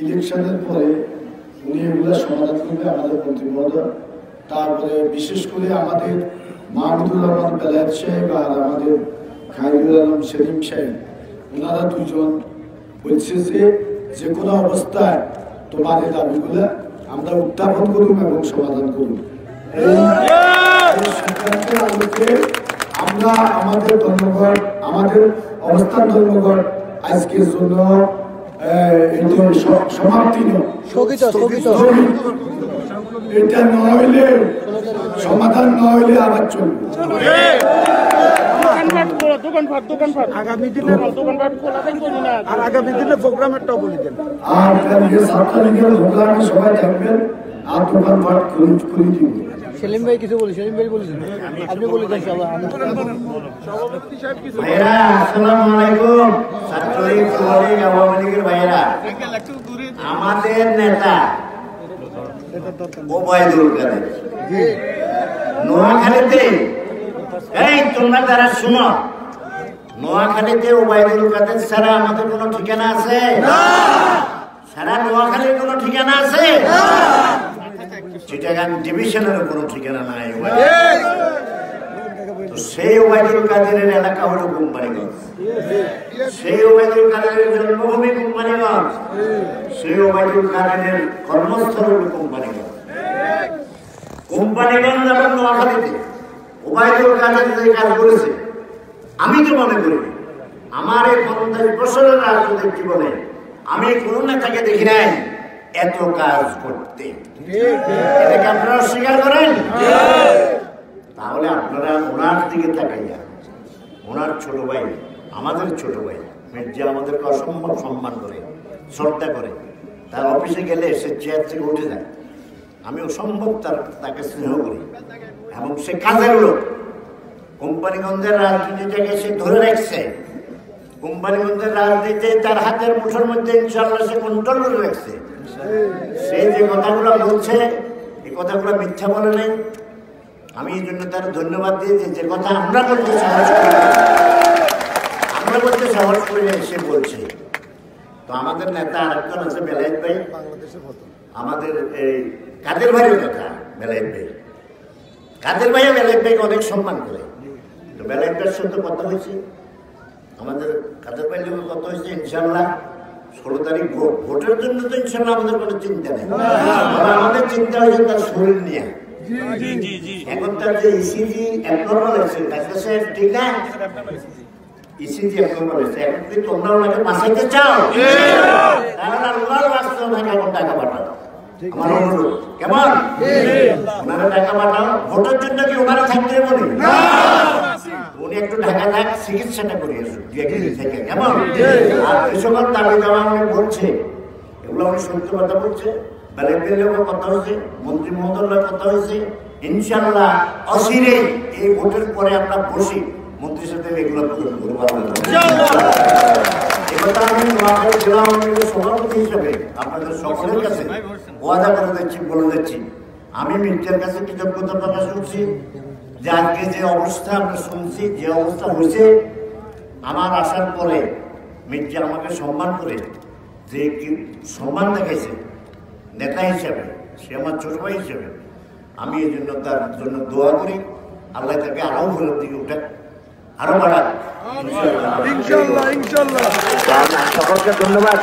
ইলেকশনের পরে উনি এগুলো সমাধান করবে আমাদের মন্ত্রী মহোদয়। তারপরে বিশেষ করে আমাদের মাহমুদুর রহমান বেলায়েত সাহেব আর আমাদের খায়রুল আলম সেলিম সাহেব, ওনারা দুজন বলছে যে কোনো অবস্থায় তোমার এই দাবিগুলো আমরা উত্থাপন করুন এবং সমাধান করুন। এই সিদ্ধান্তের আলোকে আমরা আমাদের ধর্মঘট, আমাদের অবস্থান ধর্মঘট আজকের জন্য সমাপ্তি এটা নইলে সমাধান নইলে আবার চলবে। আগামী দিনে প্রোগ্রামেরটাও বলে দেন। আর ছাত্রলীগের প্রোগ্রামে সবাই থাকবেন আর দোকানপাট খুলে দিব। সেলিম ভাই কিছু বলি, সেলিম ভাই বলেছেন, আপনি বলে দেন। ভাইরা আসসালামু আলাইকুম। ছাত্রলীগ যুবলীগ আওয়ামী লীগের ভাইরা, আমাদের নেতা ওবায়দুল কাদের নোয়াখালীতে, এই তোমরা যারা শুনো, নোয়াখালীতে ওবায়দুল কাদের ছাড়া আমাদের কোনো ঠিকানা আছে? সারা নোয়াখালীর কোনো ঠিকানা আছে? চিটাগাং ডিভিশনের কোনো ঠিকানা নাই। সেই ওবায়দুল কাদেরের এলাকা হলো কোম্পানিগঞ্জ, সেই ওবায়দুল কাদেরের জন্মভূমি কোম্পানিগঞ্জ, সেই ওবায়দুল কাদেরের কর্মস্থল হলো কোম্পানিগঞ্জ। কোম্পানিগঞ্জ এবং নোয়াখালীতে ওবায়দুল কাদের যে কাজ করেছে, আমি তো মনে করি আমার এই 50 বছরের রাজনৈতিক জীবনে আমি কোন নেতাকে দেখি নাই এত কাজ করতে। এটাকে আপনারা অস্বীকার করেন? তাহলে আপনারা ওনার দিকে তাকাইয়া, ওনার ছোট ভাই, আমাদের ছোট ভাই মির্জা আমাদেরকে অসম্ভব সম্মান করে, শ্রদ্ধা করে। তার অফিসে গেলে সে চেয়ার থেকে উঠে যায়, আমি অসম্ভব তাকে স্নেহ করি এবং সে কাজের লোক। কোম্পানিগঞ্জের রাজনীতিটাকে সে ধরে রাখছে, কোম্পানিগঞ্জের রাজনীতি তার হাতের মুঠোর মধ্যে ইনশাআল্লাহ সে কন্ট্রোল করে রাখছে। সে যে কথাগুলো বলছে, এই কথাগুলো মিথ্যা বলে নেই। আমি এই জন্য তার ধন্যবাদ দিয়েছি। যে কথা আমরা বলতে সাহস করি, আমরা বলতে সাহস করি সে বলছে। তো আমাদের নেতা আরেকজন আছে বেলায়েত ভাই, আমাদের এই কাদের ভাইয়ের কথা। বেলায়েত ভাই, কাদের ভাইয়া বেলায়েত ভাইকে অনেক সম্মান করে। তো বেলায়েত ভাইয়ের সাথে কথা হয়েছে, আমাদের কাদের ভাইয়ের সঙ্গে কথা হয়েছে। ইনশাল্লাহ 16 তারিখ ভোটের জন্য তো ইনশাল্লাহ আমাদের কোনো চিন্তা নেই, আমাদের চিন্তা হয়েছে তার শরীর নিয়ে। এখন তার যে ইসিজি অ্যাবনর্মাল হয়েছে, ঠিক না? ইসিজি অ্যাবনর্মাল হয়েছে। এখন যদি তোমরা ওনাকে বাঁচাইতে চাও, তাহলে আল্লাহর রাস্তা ওনাকে এখন টাকা পাঠাও। আমার অনুরোধ, কেমন? ওনারা টাকা পাঠাও। ভোটের জন্য কি ওনারা থাকতে বলি? উনি একটু ঢাকা থাক, চিকিৎসাটা করিয়ে থেকে, কেমন? আর এই সকল দাবি দেওয়া উনি বলছে, এগুলো উনি সত্য কথা বলছে। বেলায়েতের কথা হয়েছে, মন্ত্রী মহোদয়ের কথা হয়েছে। ইনশাআল্লাহ অচিরে এই ভোটের পরে আমরা বসি মন্ত্রীর সাথে এগুলো করবো। একথা আমি নোয়াখালী জেলা আওয়ামী লীগের সভাপতি হিসেবে আপনাদের সকলের কাছে ওয়াদা করে দিচ্ছি, বলে দিচ্ছি, আমি মির্জার কাছে কৃতজ্ঞতা প্রকাশ করছি যে আজকে যে অবস্থা আমরা শুনছি, যে অবস্থা হয়েছে, আমার আসার পরে মির্জা আমাকে সম্মান করে যে কি সম্মান দেখাইছে নেতা হিসাবে, সে আমার ছোট ভাই হিসেবে, আমি এই জন্য তার জন্য দোয়া করি। আল্লাহ তাকে আরো ভোরের দিকে উঠে আরো বাড়াক ইনশাআল্লাহ। সকলকে ধন্যবাদ।